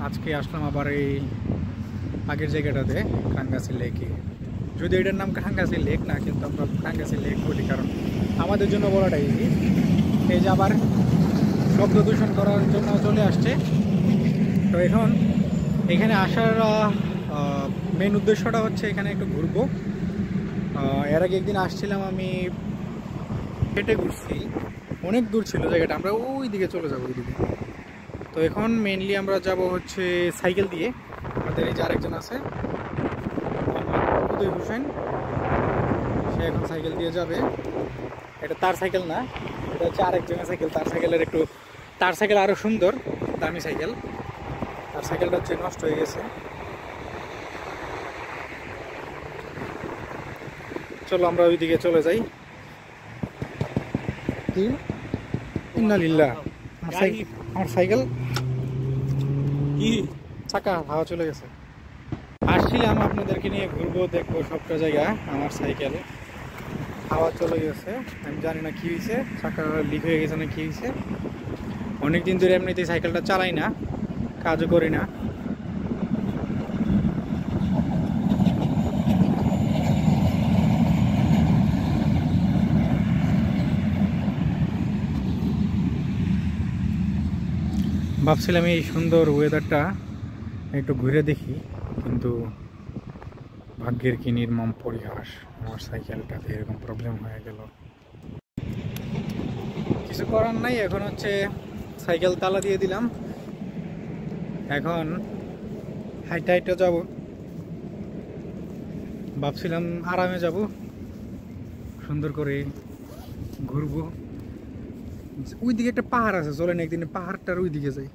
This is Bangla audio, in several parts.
আজকে আসলাম আবার এই আগের জায়গাটাতে খাঙ্গাসি লেকে। যদি এটার নাম খাঙ্গাসি লেক না, কিন্তু আমরা খাঙ্গাসি লেক বলি, কারণ আমাদের জন্য বলাটা ইজি। এই যে আবার শব্দ দূষণ করার জন্য চলে আসছে। তো এখন এখানে আসার মেন উদ্দেশ্যটা হচ্ছে এখানে একটু ঘুরবো। এর আগে একদিন আসছিলাম, আমি হেঁটে ঘুরছি, অনেক দূর ছিল জায়গাটা, আমরা ওই দিকে চলে যাবো ওইদিকে। তো এখন মেনলি আমরা যাব হচ্ছে সাইকেল দিয়ে। আমাদের এই যে আরেকজন আছে উদয় হোসেন, সে এখন সাইকেল দিয়ে যাবে। এটা তার সাইকেল না, এটা হচ্ছে আরেকজনের সাইকেল। তার সাইকেল আরও সুন্দর, দামি সাইকেল। তার সাইকেলটা হচ্ছে নষ্ট হয়ে গেছে। চলো আমরা ওইদিকে চলে যাই। কি ইন্নালিল্লাহ, আমার সাইকেল কি চাকা হাওয়া চলে গেছে। আসছিলাম আপনাদেরকে নিয়ে ঘুরবো, দেখবো সবটা জায়গা। আমার সাইকেল হাওয়া চলে গেছে, আমি জানি না কি হয়েছে, চাকা লিক হয়ে গেছে না কি হয়েছে। অনেকদিন ধরে এমনিতেই সাইকেলটা চালাই না, কাজও করি না। ভাবছিলাম এই সুন্দর ওয়েদারটা একটু ঘুরে দেখি, কিন্তু ভাগ্যের কি নির্মম পরিহাস, আমার সাইকেলটাতে এরকম প্রবলেম হয়ে গেল। কিছু করার নাই, এখন হচ্ছে সাইকেল তালা দিয়ে দিলাম। এখন হাইটা হাইটা যাব, ভাবছিলাম আরামে যাব, সুন্দর করে ঘুরবো। ওইদিকে একটা পাহাড় আছে, চলেন একদিন পাহাড়টার ওইদিকে যাই।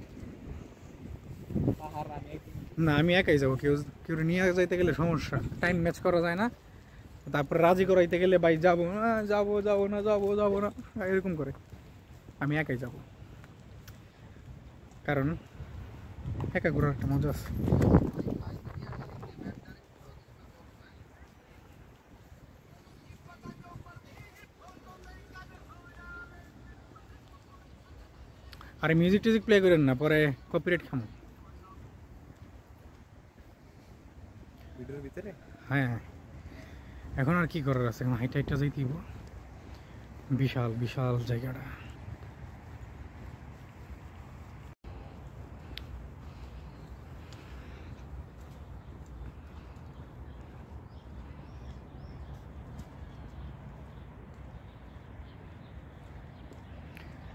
না, আমি একাই যাবো, কেউ কেউ নিয়ে যাইতে গেলে সমস্যা, টাইম ম্যাচ করা যায় না। তারপরে রাজি করাইতে গেলে ভাই যাবো না, যাবো না এরকম করে। আমি একাই যাব, কারণ একা ঘোরার একটা মজা আছে। আরে মিউজিক টিউজিক প্লে করেন না, পরে কপিরাইট খামো ভিডিওর ভিতরে। হ্যাঁ, এখন আর কি করার আছে, এখন হাইটা হাইটা যাইতেইব। বিশাল বিশাল জায়গাটা।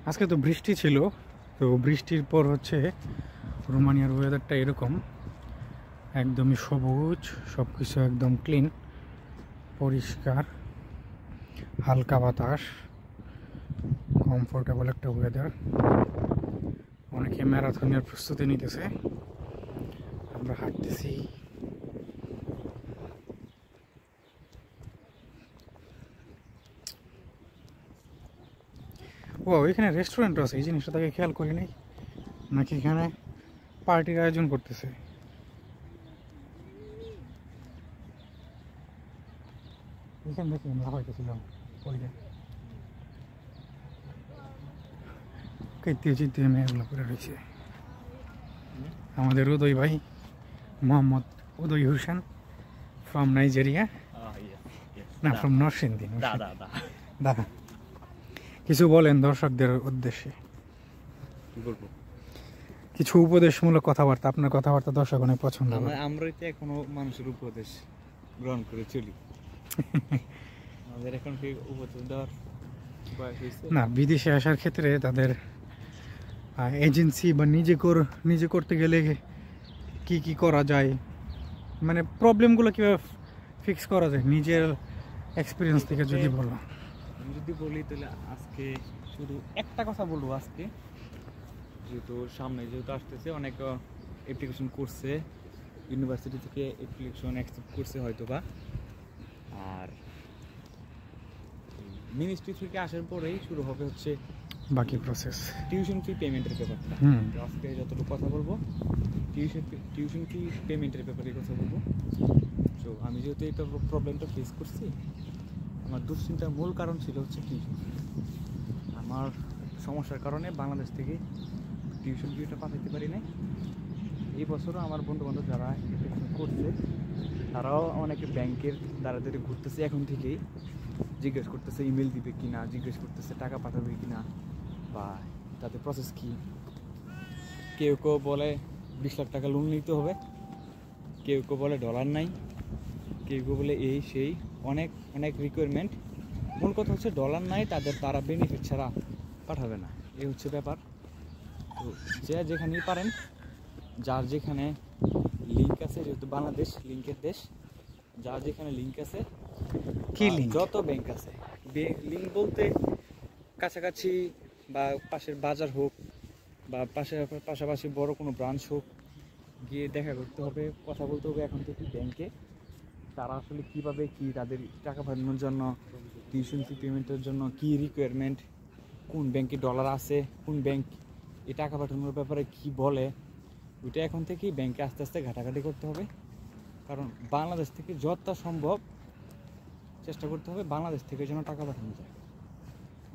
আজকে তো বৃষ্টি ছিল, তো বৃষ্টির পর হচ্ছে রোমানিয়ার ওয়েদারটা এরকম, একদমই সবুজ, সব কিছু একদম ক্লিন, পরিষ্কার, হালকা বাতাস, কমফোর্টেবল একটা ওয়েদার। অনেকে ম্যারাথনের প্রস্তুতি নিতেছে, আমরা হাঁটতেছি। ও, এখানে রেস্টুরেন্টও আছে, এই জিনিসটা তাকে খেয়াল করি নাই, নাকি এখানে পার্টির আয়োজন করতেছে। এখান থেকে আমরা হয়তেছিলাম মেয়েগুলো করে রয়েছে। আমাদের উদয় ভাই, মোহাম্মদ উদয় হোসেন, ফ্রম নাইজেরিয়া, না ফ্রম নরসিংদী। দাদা, কিছু বলেন দর্শকদের উদ্দেশ্যে। কিছু উপদেশমূলক কথাবার্তা, আপনার কথাবার্তা দর্শক অনেক পছন্দ করে। আমরা তো এখনো মানুষের উপদেশ গ্রহণ করে চলি, আমাদের এখন কি উপদেশ দেওয়ার বয়স হয়েছে না। বিদেশে আসার ক্ষেত্রে তাদের এজেন্সি বা নিজে করতে গেলে কি কি করা যায়, মানে প্রবলেমগুলো কীভাবে ফিক্স করা যায়, নিজের এক্সপিরিয়েন্স থেকে যদি বলো। আমি যদি বলি তাহলে আজকে শুধু একটা কথা বলবো। আজকে যেহেতু সামনে আসতেছে, অনেক অ্যাপ্লিকেশন করছে, ইউনিভার্সিটি থেকে অ্যাপ্লিকেশন অ্যাকসেপ্ট করছে হয়তো বা, আর মিনিস্ট্রি থেকে আসার পরেই শুরু হবে হচ্ছে বাকি প্রসেস, টিউশন ফি পেমেন্টের ব্যাপারটা। আজকে যতটুকু কথা বলবো টিউশন ফি পেমেন্টের ব্যাপারে কথা বলবো। তো আমি যেহেতু এই প্রবলেমটা ফেস করছি, আমার দুশ্চিন্তার মূল কারণ ছিল হচ্ছে টিউশন। আমার সমস্যার কারণে বাংলাদেশ থেকে টিউশন ফিটা পাঠাতে পারি নাই। এই বছরও আমার বন্ধু বান্ধব যারা অ্যাপ্লিকেশন করছে তারাও অনেকে ব্যাংকের দ্বারা ধরে ঘুরতেছে এখন থেকেই, জিজ্ঞেস করতেছে ইমেল দিবে কি না, জিজ্ঞেস করতেছে টাকা পাঠাবে কি না, বা তাদের প্রসেস কি। কেউ কেউ বলে 20 লাখ টাকা লোন নিতে হবে, কেউ কেউ বলে ডলার নাই, কেউ কেউ বলে এই সেই, অনেক অনেক রিকোয়ারমেন্ট। মূল কথা হচ্ছে ডলার নাই, তারা বেনিফিট ছাড়া পাঠাবে না, এই হচ্ছে ব্যাপার। তো যে যেখানেই পারেন, যার যেখানে লিঙ্ক আছে, যেহেতু বাংলাদেশ লিঙ্কের দেশ, যার যেখানে লিঙ্ক আছে, কি লিঙ্ক? যত ব্যাংক আছে লিঙ্ক বলতে কাছাকাছি বা পাশের বাজার হোক বা পাশাপাশি বড় কোনো ব্রাঞ্চ হোক, গিয়ে দেখা করতে হবে, কথা বলতে হবে এখন থেকে ব্যাংকে। তারা আসলে কীভাবে কি তাদের টাকা পাঠানোর জন্য, টিউশন ফি পেমেন্টের জন্য কী রিকোয়ারমেন্ট, কোন ব্যাংকে ডলার আছে, কোন ব্যাংক এই টাকা পাঠানোর ব্যাপারে কি বলে, ওইটা এখন থেকেই ব্যাংকে আস্তে আস্তে ঘাটাঘাটি করতে হবে। কারণ বাংলাদেশ থেকে যতটা সম্ভব চেষ্টা করতে হবে বাংলাদেশ থেকে যেন টাকা পাঠানো যায়।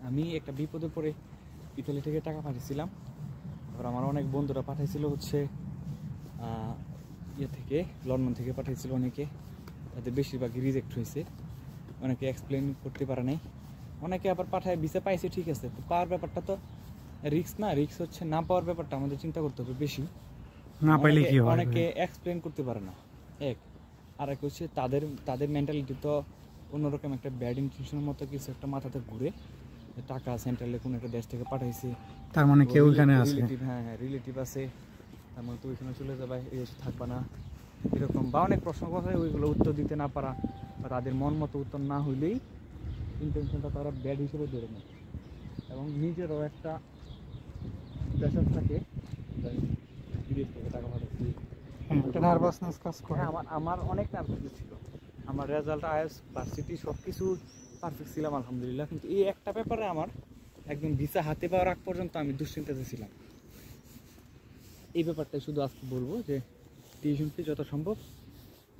আমি একটা বিপদে পড়ে ইতালি থেকে টাকা পাঠিয়েছিলাম, আবার আমার অনেক বন্ধুরা পাঠাইছিল হচ্ছে ইয়ে থেকে, লন্ডন থেকে পাঠিয়েছিল অনেকে, তাদের বেশিরভাগই রিজেক্ট হয়েছে, অনেকে এক্সপ্লেন করতে পারে নাই, অনেকে আবার পাঠায় ভিসা পাইছে ঠিক আছে। তো পাওয়ার ব্যাপারটা তো রিস্ক না, রিস্ক হচ্ছে না পাওয়ার ব্যাপারটা আমাদের চিন্তা করতে হবে বেশি। না পাইলে কি হবে? অনেকে এক্সপ্লেন করতে পারে না, এক। আর এক হচ্ছে তাদের মেন্টালিটি তো অন্যরকম, একটা ব্যাড ইনফিউশনের মতো কিছু একটা মাথাতে ঘুরে, টাকা সেন্ট্রালে কোনো একটা দেশ থেকে পাঠাইছে, তার মানে কেউ এখানে আছে, হ্যাঁ হ্যাঁ রিলেটিভ আছে, তার মানে তো ওইখানে চলে যাবে, এই দেশে থাকবা না, এরকম বা অনেক প্রশ্ন কথা, ওইগুলো উত্তর দিতে না পারা বা তাদের মন মতো উত্তর না হইলেই ইন্টেনশনটা তারা ব্যাড হিসেবে ধরে নেয়। এবং নিজেরও একটা প্রেশার থাকে, বিদেশ থেকে টাকা পাঠাচ্ছি, একটা নার্ভাসনেস কাজ করে। আমার অনেক নার্ভাসনেস ছিল। আমার রেজাল্ট, আইএস, ভার্সিটি সব কিছু পারফেক্ট ছিলাম আলহামদুলিল্লাহ, কিন্তু এই একটা ব্যাপারে আমার একদম ভিসা হাতে পাওয়ার আগ পর্যন্ত আমি দুশ্চিন্তাতে ছিলাম। এই ব্যাপারটাই শুধু আজকে বলবো যে টিউশন ফি যত সম্ভব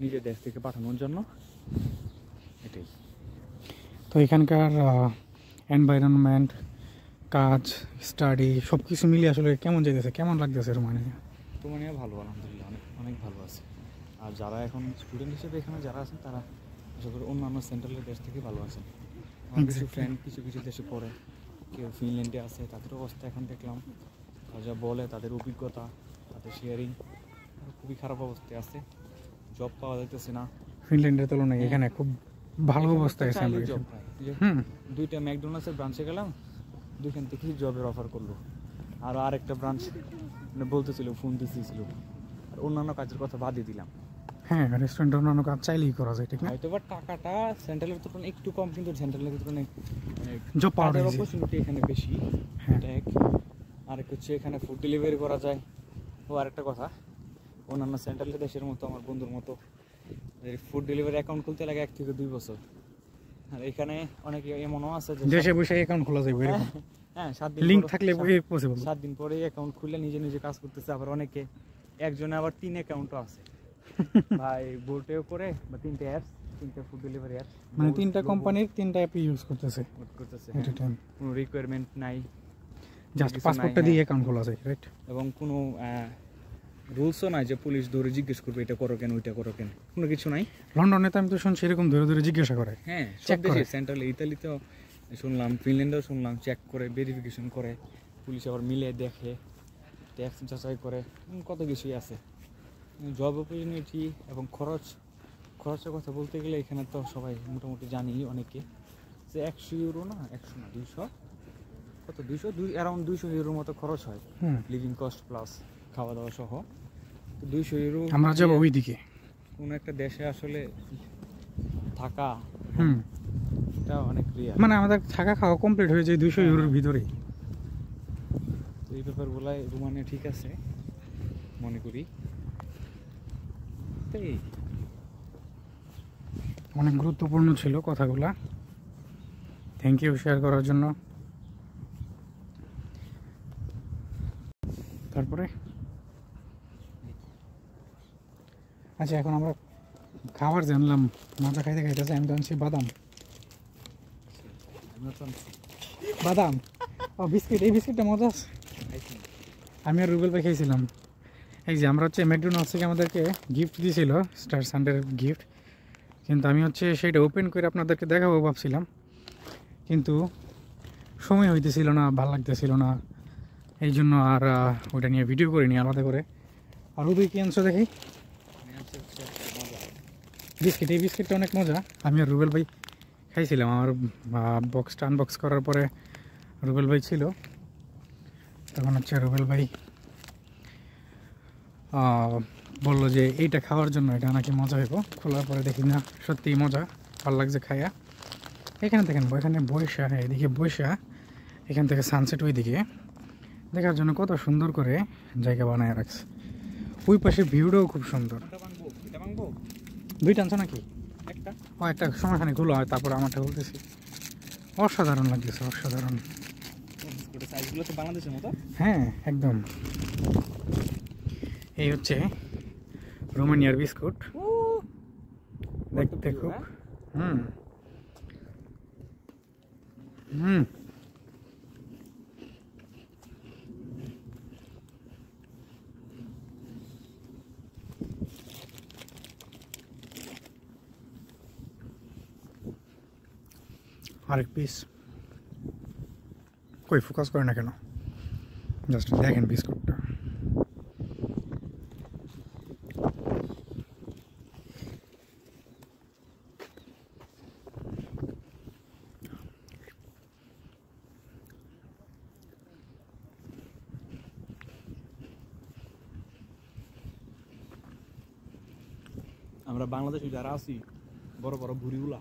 নিজের দেশ থেকে পাঠানোর জন্য, এটাই। তো এখানকার এনভায়রনমেন্ট, কাজ, স্টাডি সব কিছু মিলিয়ে আসলে কেমন যেতেছে, কেমন লাগতেছে রোমানিয়া? রোমানিয়া ভালো আলহামদুলিল্লাহ, অনেক অনেক ভালো আছে। আর যারা এখন স্টুডেন্ট হিসেবে এখানে যারা আছেন তারা আশা করি অন্যান্য সেন্ট্রালের দেশ থেকে ভালো আছেন। আমার কিছু ফ্রেন্ড কিছু কিছু দেশে পড়ে, কেউ ফিনল্যান্ডে আছে, তাদের অবস্থা এখন দেখলাম, তারা যা বলে তাদের অভিজ্ঞতা, তাদের শেয়ারিং, খুবই খারাপ অবস্থায় আছে, জব পাওয়া যাইতেছে না। ফিনল্যান্ডের তুলনায় এখানে খুব ভালো অবস্থায় আছে। দুইটা ম্যাকডোনাল্ডসের ব্রাঞ্চে গেলাম, দুইখান থেকেই জবের অফার করলো, আর আরেকটা ব্রাঞ্চ মানে বলতেছিল, ফোন দিতেছিল, আর অন্যান্য কাজের কথা বাদই দিলাম। হ্যাঁ, রেস্টুরেন্টে অন্যান্য কাজ চাইলেই করা যায়, ঠিক না? হয়তো বা টাকাটা সেন্ট্রালের তুলনায় একটু কম, কিন্তু সেন্ট্রালের তুলনায় জব পাওয়ার অপরচুনিটি এখানে বেশি, এটা এক। আরেক হচ্ছে এখানে ফুড ডেলিভারি করা যায়। ও আরেকটা কথা, অন্যান্য সেন্ট্রালের দেশের মতো আমার বন্ধুর মতো ফুড ডেলিভারি অ্যাকাউন্ট খুলতে লাগে 1 থেকে 2 বছর, আর এখানে অনেকে এমনও আছে যে দেশে বসে অ্যাকাউন্ট খোলা যাবে এরকম। হ্যাঁ, 7 দিন লিংক থাকলে পসিবল। 7 দিন পরে অ্যাকাউন্ট খুলে নিজে নিজে কাজ করতেছে। আবার অনেকে একজনে আবার 3 অ্যাকাউন্টও আছে ভাই, বোটেও করে, বা 3টে অ্যাপস, 3টে ফুড ডেলিভারি অ্যাপস, মানে 3টা কোম্পানির 3টা অ্যাপ ইউজ করতেছে। কোনো রিকোয়ারমেন্ট নাই, জাস্ট পাসপোর্টটা দিয়ে অ্যাকাউন্ট খোলা যায়, রাইট? এবং কোনো রুলসও নাই যে পুলিশ ধরে জিজ্ঞেস করবে এটা করো কেন, ওইটা করো কেন, কোনো কিছু নাই। লন্ডনে তো আমি তো শুনছি এরকম ধরে ধরে জিজ্ঞাসা করে। হ্যাঁ, সব দেশে, সেন্ট্রালে, ইতালিতেও শুনলাম, ফিনল্যান্ডেও শুনলাম, চেক করে, ভেরিফিকেশন করে, পুলিশ আবার মিলে দেখে, ট্যাক্স যাচাই করে, কত কিছুই আছে। জব অপরচুনিটি এবং খরচের কথা বলতে গেলে এখানে তো সবাই মোটামুটি জানি অনেকে যে 100 ইউরো না, 100 না, 200, কত 200, অ্যারাউন্ড 200 ইউরোর মতো খরচ হয়, লিভিং কস্ট প্লাস খাওয়া দাওয়া সহ। তো 200 ইউরো আমরা যাবো ওইদিকে, কোনো একটা দেশে আসলে থাকা, এটা অনেক রিয়ার। মানে আমাদের থাকা খাওয়া কমপ্লিট হয়ে যায় 200 ইউরোর ভিতরেই। তো এই ব্যাপারগুলাই রোমানিয়া ঠিক আছে মনে করি। অনেক গুরুত্বপূর্ণ ছিল কথাগুলা, থ্যাংক ইউ শেয়ার করার জন্য। তারপরে আচ্ছা, এখন আমরা খাবার জানলাম, মজা খাইতে খাইতেছে। আমি তো আনছি বাদাম, ও বিস্কিট, এই বিস্কিটটা মজা আছে। আমি আর রুবেল ভাই খাইছিলাম, এই যে আমরা হচ্ছে ম্যাকডোনাল্ডস থেকে আমাদেরকে গিফট দিয়েছিল, স্টার সানডের গিফট, কিন্তু আমি হচ্ছে সেটা ওপেন করে আপনাদেরকে দেখাবো ভাবছিলাম, কিন্তু সময় হইতেছিল না, ভালো লাগতেছিল না, এই জন্য আর ওইটা নিয়ে ভিডিও করিনি আলাদা করে। আর তুই কি আনছো দেখি? বিস্কিট। এই বিস্কিটটা অনেক মজা। আমি আর রুবেল ভাই খাইছিলাম। আমার বক্সটা আনবক্স করার পরে রুবেল ভাই ছিল, তখন হচ্ছে রুবেল ভাই বললো যে এইটা খাওয়ার জন্য, এটা নাকি মজা হইব। খোলার পরে দেখি না সত্যিই মজা, ভালো লাগছে খাইয়া। এখানে দেখেন, এখানে বৈশা, এদিকে বৈশা, এখান থেকে সানসেট ওই দিকে দেখার জন্য কত সুন্দর করে জায়গা বানায় রাখছে। ওই পাশের ভিউটাও খুব সুন্দর। দুইটা আনছো নাকি? একটা সমস্যা নেই, খুলো হয়, তারপর আমারটা বলতেছি। অসাধারণ লাগতেছে, অসাধারণ। হ্যাঁ একদম। এই হচ্ছে রোমানিয়ার বিস্কুট, দেখতে খুব আরেক পিস। কই ফোকাস করে না কেন? জাস্ট দেখেন বিস্কুটটা। আমরা বাংলাদেশে যারা আছি, বড় বড় বুড়িগুলা,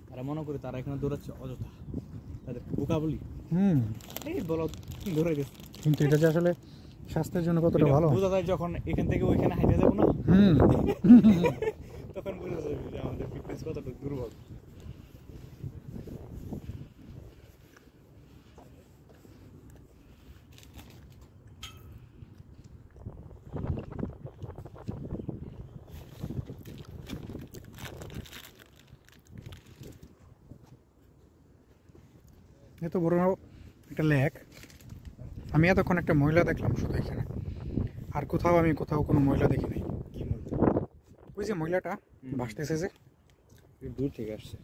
তারা মনে করে তারা এখানে দৌড়াচ্ছে অযথা, তাদের বোকা বলি। এই বলো ধরে গেছে, কিন্তু এটা যে আসলে স্বাস্থ্যের জন্য কতটা ভালো বোঝা যায় যখন এখান থেকে ওইখানে হাইটে যাবো না, তখন বোঝা যাবে যে আমাদের ফিটনেস কতটা দুর্বল। এত বড় একটা লেক, আমি এতক্ষণ একটা মহিলা দেখলাম শুধু এখানে, আর কোথাও কোনো মহিলা দেখি নাই। ওই যে মহিলাটা ভাসতেছে যে, দূর থেকে আসছে।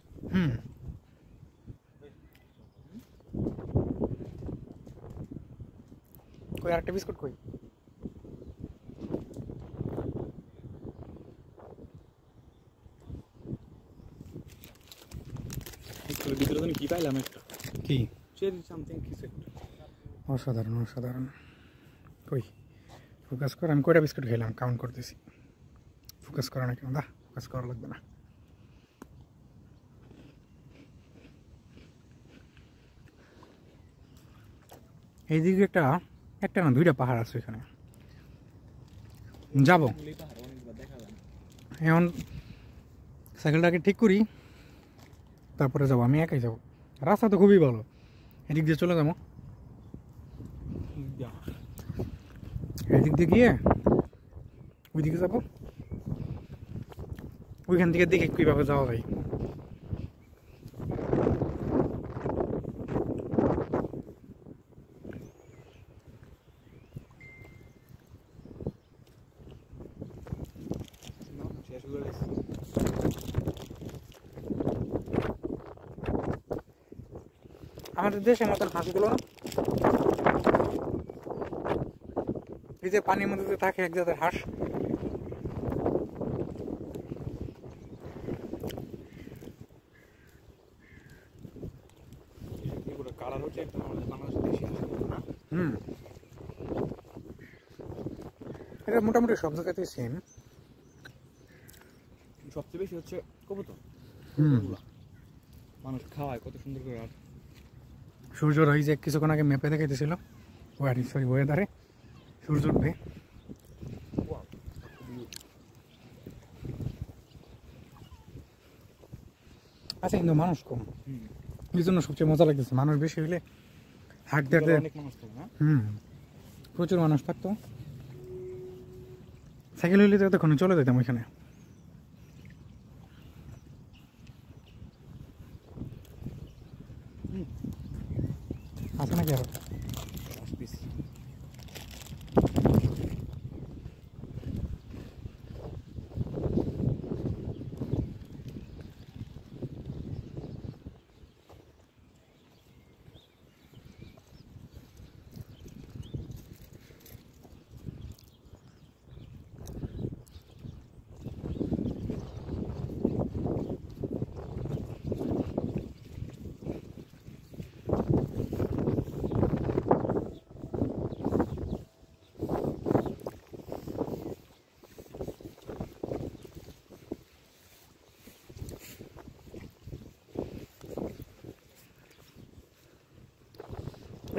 কই আরেকটা বিস্কুট কই? ভিতরে কি পাইলাম একটা, কি চেরি সামথিং কিছু একটা। অসাধারণ অসাধারণ। কই ফোকাস কর, আমি কয়টা বিস্কুট খেলাম কাউন্ট করতেছি। ফোকাস করা না কেন? দা ফোকাস করা লাগবে না। এইদিকে একটা না দুইটা পাহাড় আছে এখানে, যাবো। এখন সাইকেলটাকে ঠিক করি, তারপরে যাবো। আমি একাই যাবো, রাস্তা তো খুবই ভালো, এদিক দিয়ে চলে যাবো। এদিক দিয়ে গিয়ে ওইদিকে যাবো, ওইখান থেকে দেখে কীভাবে যাওয়া যায়। আমাদের দেশের মতন হাঁসগুলো না, এই যে পানির মধ্যে থাকে এক জাতের হাঁস, এটা মোটামুটি সব জায়গাতেই সেম। সবচেয়ে বেশি হচ্ছে কবুতর, মানুষ খাওয়ায় কত সুন্দর করে। আর সূর্যর ওই যে কিছুক্ষণ আগে ম্যাপে দেখাইতেছিল, ওয়েদারে সূর্য উঠবে। আচ্ছা, কিন্তু মানুষ কম, এই জন্য সবচেয়ে মজা লাগতেছে। মানুষ বেশি হইলে হাঁটতে হাঁটতে প্রচুর মানুষ থাকতো, সাইকেল হইলে তো এতক্ষণ চলে যেতাম ওইখানে। আছে নাকি আরো?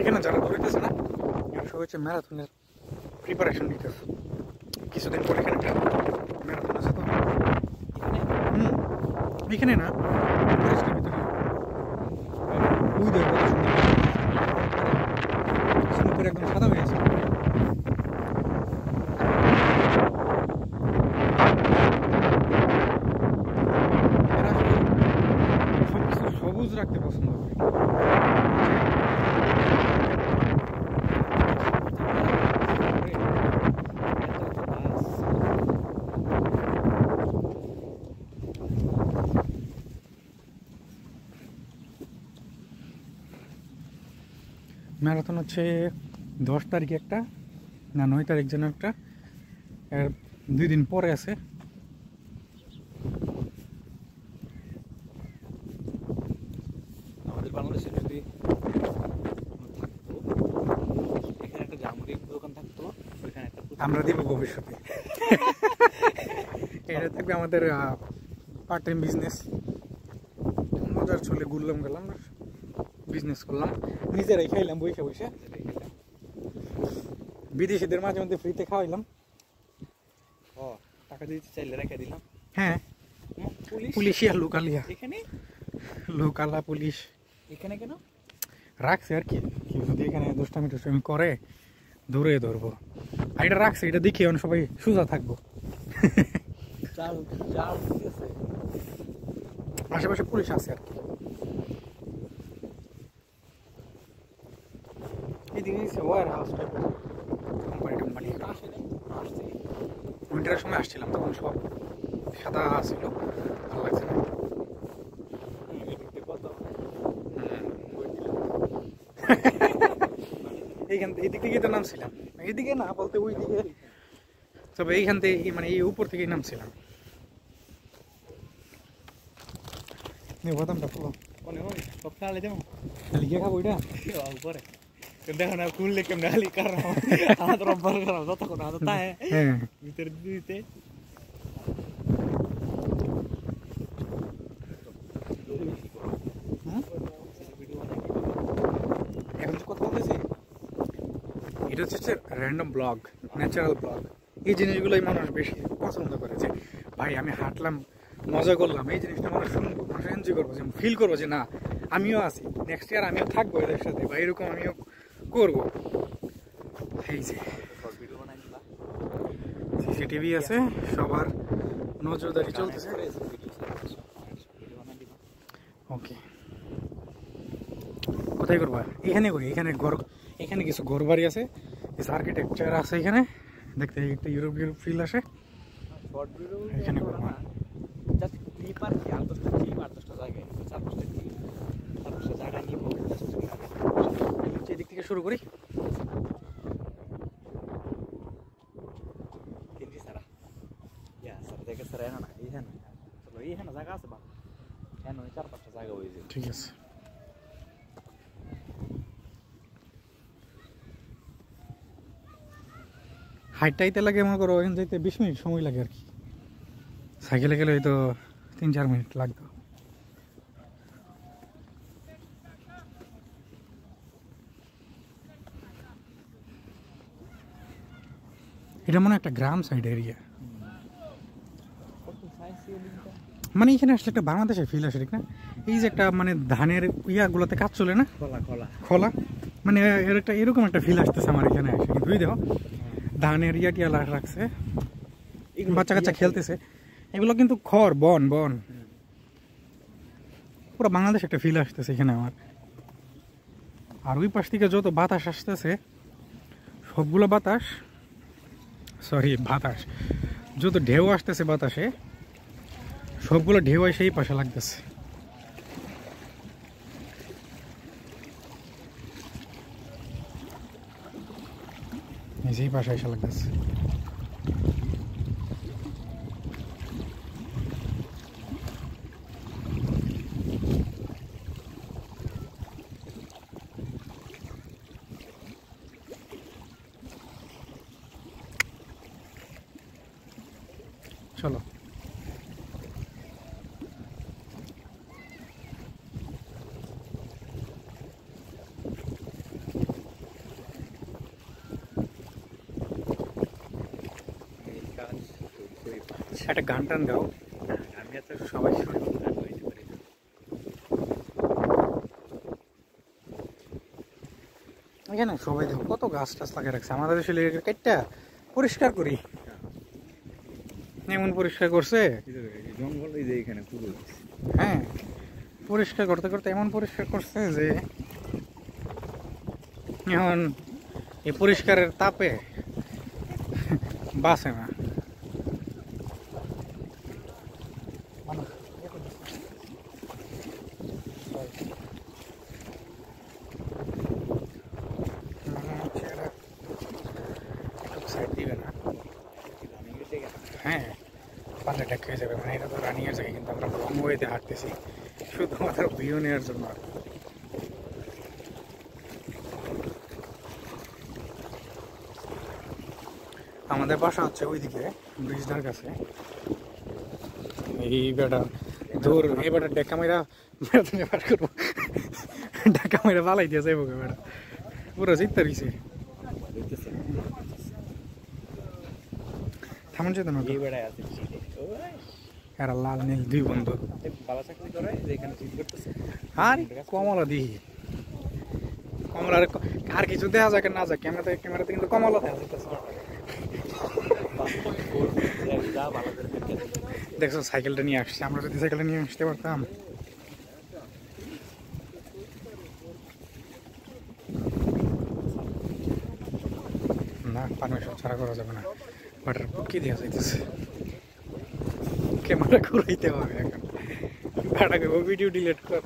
এখানে যারা দৌড়াইতেছে না এরা সবাই হচ্ছে ম্যারাথনের প্রিপারেশন নিতেছে। কিছুদিন পরে এখানে একটা ম্যারাথন আছে তো। এখানে না, ফরেস্টের ভিতরে। ওই দেখো কত সুন্দর, কিছুদিন পরে একদম সাদা হয়ে গেছে। এরা আসলে সবকিছু সবুজ রাখতে পছন্দ করে। ম্যারাথন হচ্ছে 10 তারিখে একটা, না 9 তারিখ যেন একটা, এর 2 দিন পরে আছে। আমাদের বাংলাদেশে যদি এখানে একটা জামুরি দোকান থাকতো, ওইখানে একটা আমরা দিব ভবিষ্যতে। এটা থাকবে আমাদের পার্ট টাইম বিজনেস। মজার চলে ঘুরলাম গেলাম, বিজনেস করলাম, নিজেরাই খাইলাম বসে বসে, বিদেশিদের মাঝে মধ্যে ফ্রিতে খাওয়াইলাম। ও টাকা দিতে চাইলে রেখে দিলাম। হ্যাঁ, পুলিশিয়া লোকালিয়া, এখানে লোকালা পুলিশ এখানে কেন রাখছে আর কি। কেউ যদি এখানে দুষ্টামি টুষ্টামি করে দৌড়ে ধরবো। আর এটা রাখছে, এটা দেখে সবাই সোজা থাকবো। চাল চাল ঠিক আছে, আশেপাশে পুলিশ আছে আর কি। এদিকে ওয়ার হাউস টাইপের কোম্পানি আসছে উইন্টারের সময় আসছিলাম, তখন সব সাদা ছিল, ভালো লাগছে না। এইদিক থেকেই তো নামছিলাম, এইদিকে না বলতে ওই দিকে, তবে এইখান থেকে মানে এই উপর থেকেই নামছিলাম। বাদামটা পুরো সব খালে দেবো লিখে খাবো ওইটা উপরে দেখো না, খুললে কেমন খালি কারণ আমাদের অভ্যাস করা যতক্ষণ হাতে তাই ভিতরে দিতে। এখন যে কথা বলতেছি এটা হচ্ছে র্যান্ডম ব্লগ, ন্যাচারাল ব্লগ। এই জিনিসগুলোই মানুষ বেশি পছন্দ করে, যে ভাই আমি হাঁটলাম, মজা করলাম, এই জিনিসটা মানুষ শুনবো, মানুষ এনজয় করবো, যে ফিল করবো যে না আমিও আছি, নেক্সট ইয়ার আমিও থাকবো এদের সাথে, বা এরকম আমিও করবো। এই যে সিসিটিভি আছে, সবার নজরদারি চলতেছে। ওকে, কোথায় করবা? এখানে করি, এখানে ঘর, এখানে কিছু ঘর বাড়ি আছে, কিছু আর্কিটেকচার আছে এখানে, দেখতে একটা ইউরোপ ফিল আসে। এখানে করবো এদিক থেকে শুরু করি। ঠিক আছে, হাইটটাইতে লাগে মনে করো, এখান যাইতে 20 মিনিট সময় লাগে আর কি। সাইকেলে গেলে হয়তো 3-4 মিনিট লাগতো। এটা মনে একটা গ্রাম সাইড এরিয়া, মানে এখানে আসলে একটা বাংলাদেশের ফিল আসে, ঠিক না? এই যে একটা মানে ধানের ইয়াগুলোতে কাজ চলে না, খোলা, মানে এর একটা এরকম একটা ফিল আসতেছে আমার এখানে এসে। কিন্তু দেখো ধানের ইয়া টিয়া রাখছে, বাচ্চা কাচ্চা খেলতেছে, এগুলো কিন্তু খড়, বন বন, পুরো বাংলাদেশ একটা ফিল আসতেছে এখানে আমার। আর ওই পাশ থেকে যত বাতাস আসতেছে, সবগুলো বাতাস, যত ঢেউ আসতেছে বাতাসে, সবগুলো ঢেউ সেই পাশে লাগতেছে। এই পাশে এসে লাগতেছে। চলো একটা গান টান গাও, আমি এত সবাই শুনে। গান গাইতে পারি না। এখানে সবাই দেখো কত গাছ টাছ লাগিয়ে রাখছে, আমাদের দেশে কেটটা পরিষ্কার করি, এমন পরিষ্কার করছে। এই জঙ্গল এই যে এখানে পুরো হ্যাঁ, পরিষ্কার করতে করতে এমন পরিষ্কার করছে যে এখন এই পরিষ্কারের তাপে বাসে না। সাইড দিবে না, হ্যাঁ পাল্লে টেক হয়ে যাবে, মানে এটা তো রানিং এর জায়গায়, কিন্তু আমরা লং ওয়েতে হাঁটতেছি শুধুমাত্র ভিউ নেওয়ার জন্য। আমাদের বাসা হচ্ছে ওইদিকে ব্রিজটার কাছে। এই বেটা দূর, এই বেটা ডেকা মেরা পার করবো, ডেকা মেরা পালাই দিয়ে যাইব বেটা, পুরো জিততে রয়েছে। থামন যেত না, এই বেড়ায় আছে এরা লাল নীল দুই বন্ধু, ভালো চাকরি করে যে এখানে ঠিক করতেছে। আর কমলা দিই, কমলার আর কিছু দেখা যায় না যায়, ক্যামেরাতে কিন্তু কমলা দেখা যাইতেছে। দেখছো সাইকেলটা নিয়ে আসছে, আমরা যদি সাইকেলটা নিয়ে আসতে পারতাম। না, পারমিশন ছাড়া করা যাবে না, বাটার কি দেওয়া যাইতেছে, ক্যামেরা ঘুরাইতে হবে এখন। ভাড়াকে ভিডিও ডিলিট কর,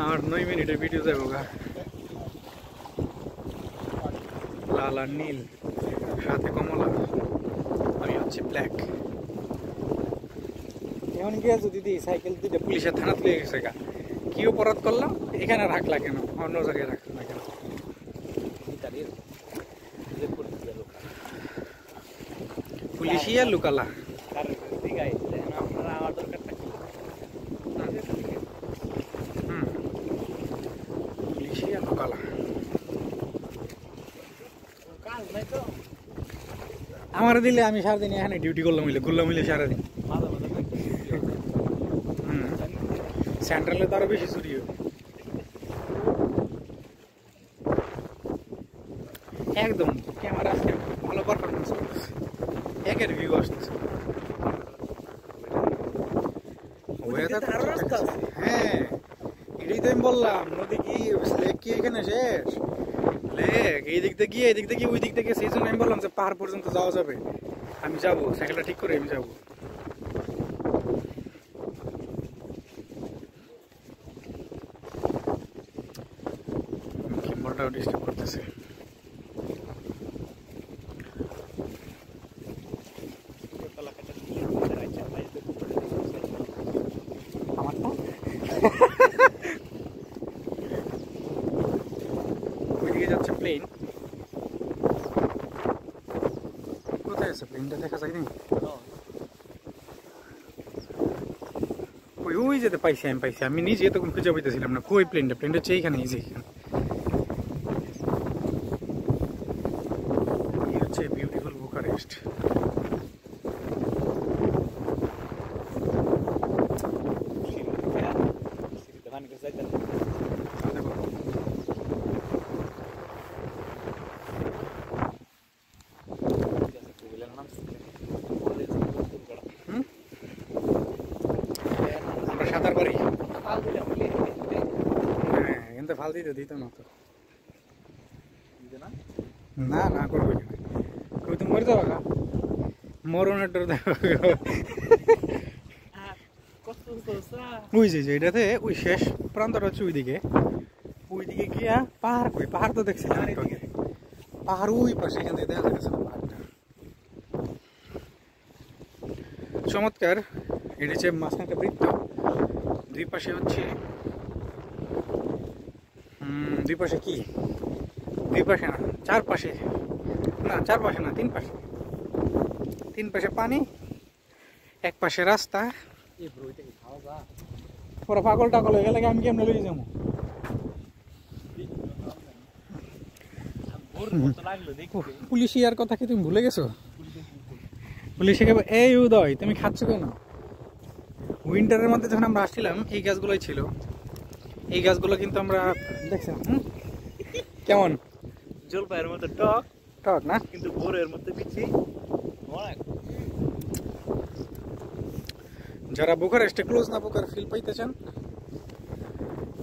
আমার 9 মিনিটের ভিডিও যাবো গা। লাল আর নীল, সাথে কমলা, আমি হচ্ছে ব্ল্যাক। এখন গিয়ে যদি দিই সাইকেল দিতে পুলিশের থানা তুলে গেছে গা, কি অপরাধ করলাম, এখানে রাখলা কেন, অন্য জায়গায় রাখলাম না কেন? পুলিশই আর লুকালা। পুলিশই আর লুকালা। আমার দিলে আমি সারাদিন এখানে ডিউটি করলাম, ঘুরলাম সারাদিন। সেন্ট্রালে তো আরো বেশি চুরি হবে। একদম ক্যামেরা ভালো পারফরমেন্স করতেছে, একের ভিউ আসতেছে। হ্যাঁ, এটাই তো আমি বললাম, নদী কি লেক কি এখানে শেষ? লেক এই দিক থেকে এই দিক থেকে ওই দিক থেকে, সেই জন্য আমি বললাম যে পাহাড় পর্যন্ত যাওয়া যাবে। আমি যাবো, সাইকেলটা ঠিক করে আমি যাবো। ক্যামেরাটাও ডিস্টার্ব করতেছে। ওইদিকে যাচ্ছে প্লেন, কোথায় আছে প্লেনটা দেখা যায় নি? ওই যেতে পাইছি, আমি পাইছি, আমি নিজে তখন খুঁজে পাইতেছিলাম না কই প্লেনটা হচ্ছে এইখানে, এই যে এইখানে। এই হচ্ছে বিউটিফুল বুকারেস্ট। আমরা সাঁতার পারি, হ্যাঁ কিন্তু ফাল দিত না তো, না না করবে না, কই তুমি মরে যাবা, মরণের ডর দেখো। ওই যে এটাতে ওই শেষ প্রান্তটা হচ্ছে ওইদিকে গিয়া পাহাড়, কই পাহাড় তো দেখছি না, পাহাড় ওই পাশে, এখান থেকে দেখা যাচ্ছে পাহাড়টা চমৎকার। এটা হচ্ছে মাঝখানে একটা বৃত্ত, দুই পাশে হচ্ছে দুই পাশে কি, দুই পাশে না চারপাশে, না চারপাশে না তিন পাশে পানি, এক পাশে রাস্তা। পুরো পাগল টাগল হয়ে গেলে আমি কেমনে লই যাবো? পুলিশ ইয়ার কথা কি তুমি ভুলে গেছো? পুলিশে কে এই উদয় তুমি খাচ্ছ কেন? উইন্টারের মধ্যে যখন আমরা আসছিলাম এই গাছগুলোই ছিল। এই গাছগুলো কিন্তু আমরা দেখছেন কেমন জলপাইয়ের মতো টক টক না, কিন্তু বোরের মতো পিচ্ছি অনেক। যারা বুখারেস্টে ক্লোজ না বুকার ফিল পাইতে চান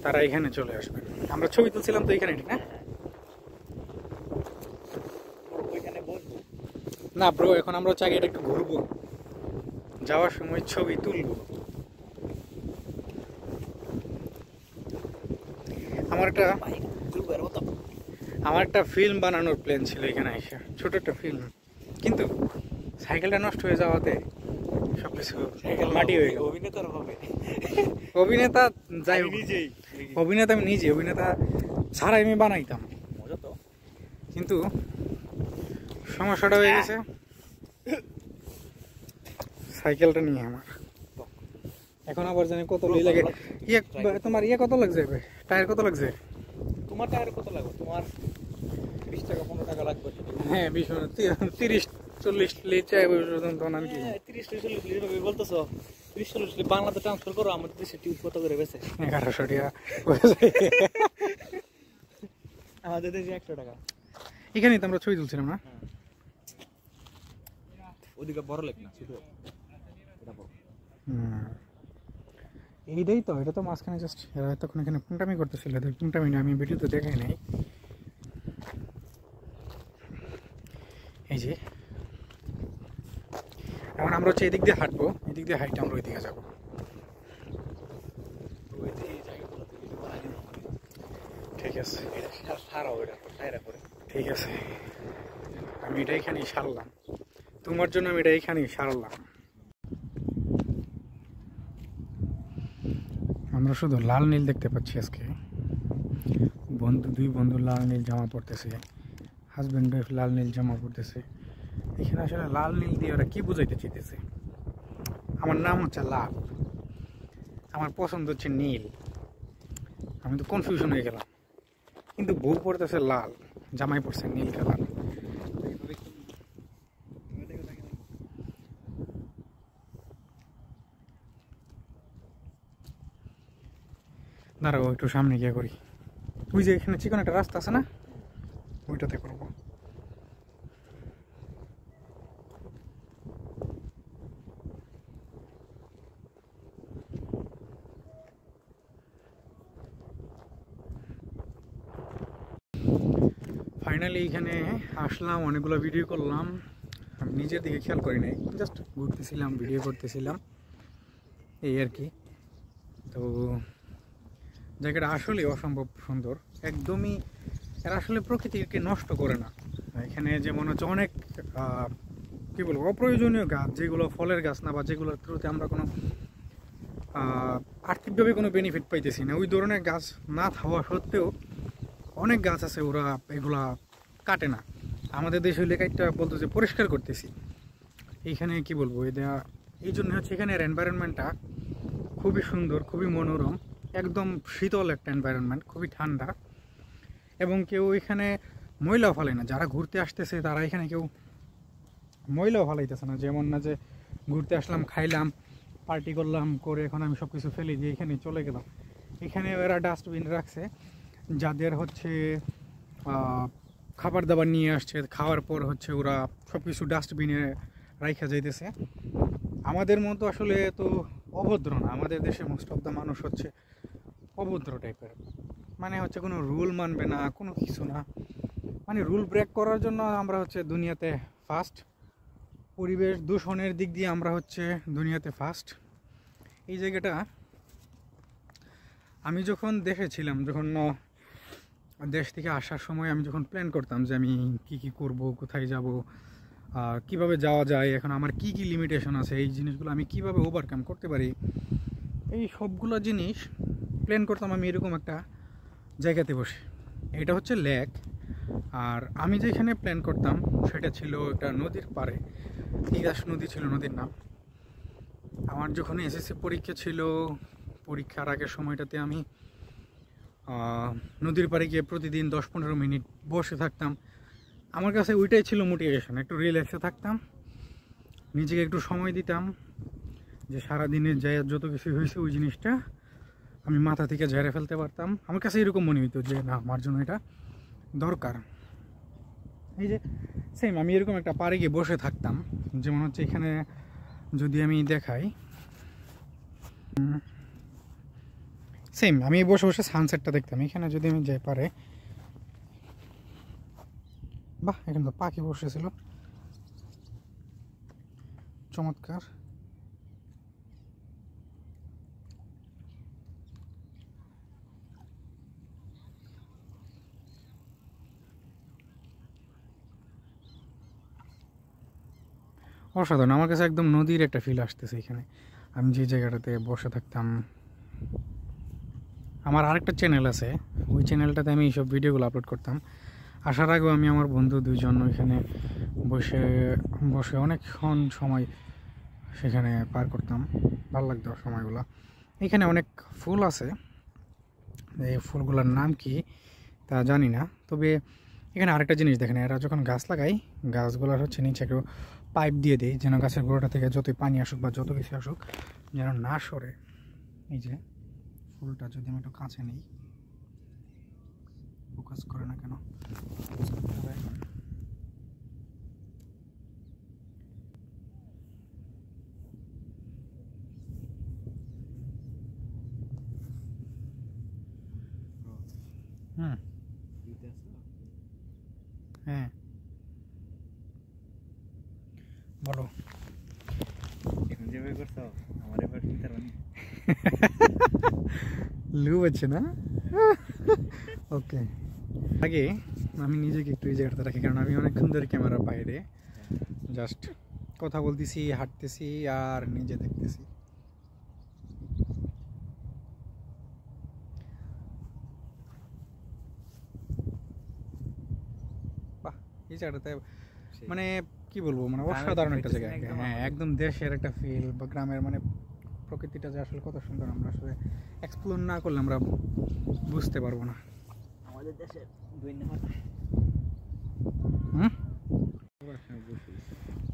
তারা এখানে চলে আসবেন। আমরা ছবি তুলছিলাম তো এখানে, ঠিক না? ওইখানে বসবো না ব্রো, এখন আমরা হচ্ছে আগে এটা একটু ঘুরবো, যাওয়ার সময় ছবি তুলবো। আমার একটা ফিল্ম বানানোর প্ল্যান ছিল এখানে এসে, ছোট একটা ফিল্ম, কিন্তু সাইকেলটা নষ্ট হয়ে যাওয়াতে সবকিছু মাটি হয়ে গেল। অভিনেতার হবে অভিনেতা যাই হোক, নিজেই অভিনেতা আমি নিজে, অভিনেতা ছাড়াই আমি বানাইতাম, মজা তো। কিন্তু সমস্যাটা হয়ে গেছে সাইকেলটা নিয়ে আমার। এখন আবার জানি কত লাগে, তোমার কত লাগছে, টায়ার কত লাগছে? তোমার টায়ার কত লাগবে? তোমার 30 টাকা 15 টাকা লাগবে। হ্যাঁ 30-40 লিটার পর্যন্ত। আমি কি 30-40 লিটার বলতেছো? 30-40 লিটার বাংলাতে ট্রান্সফার করো, আমাদের দেশে টিউব কত করে বেচে? 1100 টাকা। আমাদের দেশে 100 টাকা। এখানেই তো আমরা ছবি তুলছিলাম না? ওদিকে বড় লেক না, শুধু এটা বড়। এইটাই তো, এটা তো মাঝখানে জাস্ট এরা তখন এখানে পুনটামি করতেছিল, পুনটামি না, আমি ভিডিওতে দেখাই নাই। এই যে এখন আমরা হচ্ছে এদিক দিয়ে হাঁটবো, এদিক দিয়ে হাইটে আমরা ওইদিকে যাবো। ঠিক আছে, ঠিক আছে, আমি এটা এখানেই সারলাম, তোমার জন্য আমি এটা এখানেই সারলাম। আমরা শুধু লাল নীল দেখতে পাচ্ছি আজকে, দুই বন্ধু লাল নীল জামা পরতেছে, হাজব্যান্ড ওয়াইফ লাল নীল জামা পরতেছে। এখানে আসলে লাল নীল দিয়ে ওরা কি বুঝাইতে চাইতেছে? আমার নাম হচ্ছে লাল, আমার পছন্দ হচ্ছে নীল, আমি তো কনফিউশন হয়ে গেলাম। কিন্তু বউ পড়তেছে লাল, জামাই পড়ছে নীল কালার। দাঁড়াবো একটু সামনে গিয়ে করি, ওই যে এখানে চিকন একটা রাস্তা আছে না, ওইটাতে করবো। ফাইনালি এখানে আসলাম, অনেকগুলো ভিডিও করলাম, আমি নিজের দিকে খেয়াল করি নাই, জাস্ট ঘুরতেছিলাম, ভিডিও করতেছিলাম, এই আর কি। তো জায়গাটা আসলে অসম্ভব সুন্দর, একদমই। এরা আসলে প্রকৃতিকে নষ্ট করে না। এখানে যে মনে হচ্ছে অনেক কী বলবো অপ্রয়োজনীয় গাছ, যেগুলো ফলের গাছ না, বা যেগুলোর থ্রুতে আমরা কোনো আর্থিকভাবে কোনো বেনিফিট পাইতেছি না, ওই ধরনের গাছ না থাকা সত্ত্বেও অনেক গাছ আছে, ওরা এগুলা কাটে না। আমাদের দেশ হইলে একটা বলতো যে পরিষ্কার করতেছি, এইখানে কি বলবো, এই জন্য হচ্ছে এখানের এনভায়রনমেন্টটা খুবই সুন্দর, খুবই মনোরম, একদম শীতল একটা এনভায়রনমেন্ট, খুবই ঠান্ডা। এবং কেউ এখানে ময়লাও ফেলে না, যারা ঘুরতে আসতেছে তারা এখানে কেউ ময়লাও ফেলাইতেছে না, যেমন না যে ঘুরতে আসলাম, খাইলাম, পার্টি করলাম, করে এখন আমি সব কিছু ফেলে দিয়ে এখানে চলে গেলাম। এখানে এরা ডাস্টবিন রাখছে, যাদের হচ্ছে খাবার দাবার নিয়ে আসছে, খাওয়ার পর হচ্ছে ওরা সব কিছু ডাস্টবিনে রাখা যাইতেছে। আমাদের মতো আসলে তো অভদ্র না, আমাদের দেশে মোস্ট অফ দ্য মানুষ হচ্ছে অভদ্র টাইপের, মানে হচ্ছে কোনো রুল মানবে না, কোনো কিছু না, মানে রুল ব্রেক করার জন্য আমরা হচ্ছে দুনিয়াতে ফার্স্ট, পরিবেশ দূষণের দিক দিয়ে আমরা হচ্ছে দুনিয়াতে ফার্স্ট। এই জায়গাটা আমি যখন দেশে ছিলাম, যখন দেশ থেকে আসার সময় আমি যখন প্ল্যান করতাম যে আমি কি কি করব, কোথায় যাব, কিভাবে যাওয়া যায়, এখন আমার কি কি লিমিটেশন আছে, এই জিনিসগুলো আমি কিভাবে ওভারকাম করতে পারি, এই সবগুলো জিনিস প্ল্যান করতাম আমি এরকম একটা জায়গাতে বসে। এটা হচ্ছে লেক, আর আমি যেখানে প্ল্যান করতাম সেটা ছিল একটা নদীর পাড়ে, তিতাস নদী ছিল নদীর নাম। আমার যখন এসএসসি পরীক্ষা ছিল, পরীক্ষার আগের সময়টাতে আমি নদীর পাড়ে গিয়ে প্রতিদিন 10-15 মিনিট বসে থাকতাম। আমার কাছে ওইটাই ছিল মোটিভেশন, একটু রিল্যাক্সে থাকতাম, নিজেকে একটু সময় দিতাম, যে সারাদিনে যে যত কিছু হয়েছে ওই জিনিসটা আমি মাথা থেকে ঝেড়ে ফেলতে পারতাম। আমার কাছে এরকম মনে হইতো যে না, আমার জন্য এটা দরকার। এই যে সেম আমি এরকম একটা পাড়ে গিয়ে বসে থাকতাম, যেমন হচ্ছে এখানে যদি আমি দেখাই, সেম আমি বসে বসে সানসেটটা দেখতাম। এখানে যদি আমি যাই পারে, বাহ এখানে তো পাখি বসেছিল, চমৎকার। অসাধারণ, আমার কাছে একদম নদীর একটা ফিল আসতেছে এখানে আমি যে জায়গাটাতে বসে থাকতাম। আমার আরেকটা চ্যানেল আছে, ওই চ্যানেলটাতে আমি এইসব ভিডিওগুলো আপলোড করতাম। আসার আগেও আমি আমার বন্ধু দুইজন ওইখানে বসে বসে অনেকক্ষণ সময় সেখানে পার করতাম, ভালো লাগতো সময়গুলো। এখানে অনেক ফুল আছে, এই ফুলগুলোর নাম কি তা জানি না, তবে এখানে আরেকটা জিনিস দেখেন, এরা যখন গাছ লাগায় গাছগুলোর হচ্ছে নিচে একটু পাইপ দিয়ে দেয়, যেন গাছের গোড়াটা থেকে যতই পানি আসুক বা যত কিছু আসুক যেন না সরে। এই যে ফুলটা যদি আমি একটু কাছে নিই, ফোকাস করে না কেন, হুম হ্যাঁ বলো। এখন যেভাবে করছো আমার এবার কি তার মানে লু আছে না? ওকে, আগে আমি নিজেকে একটু এই জায়গাটা রাখি, কারণ আমি অনেকক্ষণ ধরে ক্যামেরার বাইরে জাস্ট কথা বলতেছি, হাঁটতেছি আর নিজে দেখতেছি। বাহ, এই জায়গাটাতে মানে কি বলবো, মানে অসাধারণ একটা জায়গা। হ্যাঁ একদম দেশের একটা ফিল, বা গ্রামের মানে প্রকৃতিটা যে আসলে কত সুন্দর, আমরা আসলে এক্সপ্লোর না করলে আমরা বুঝতে পারবো না। আমাদের দেশের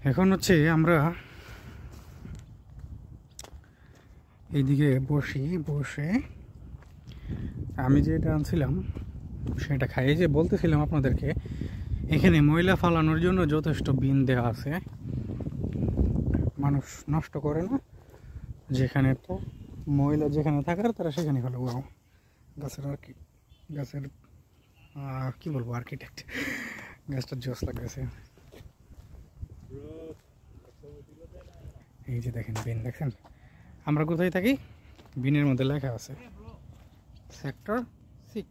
এখন হচ্ছে আমরা এইদিকে বসে আমি যেটা আনছিলাম সেটা খাই। এই যে বলতেছিলাম আপনাদেরকে, এখানে ময়লা ফালানোর জন্য যথেষ্ট বিন দেওয়া আছে, মানুষ নষ্ট করে না। যেখানে তো ময়লা যেখানে থাকার তারা সেখানে হলো। ওয়াও, গাছের কি বলবো, আর্কিটেক্ট, গাছটা জোস লাগতেছে। এই যে দেখেন বিন, দেখেন আমরা কোথায় থাকি, বিনের মধ্যে লেখা আছে সেক্টর 6।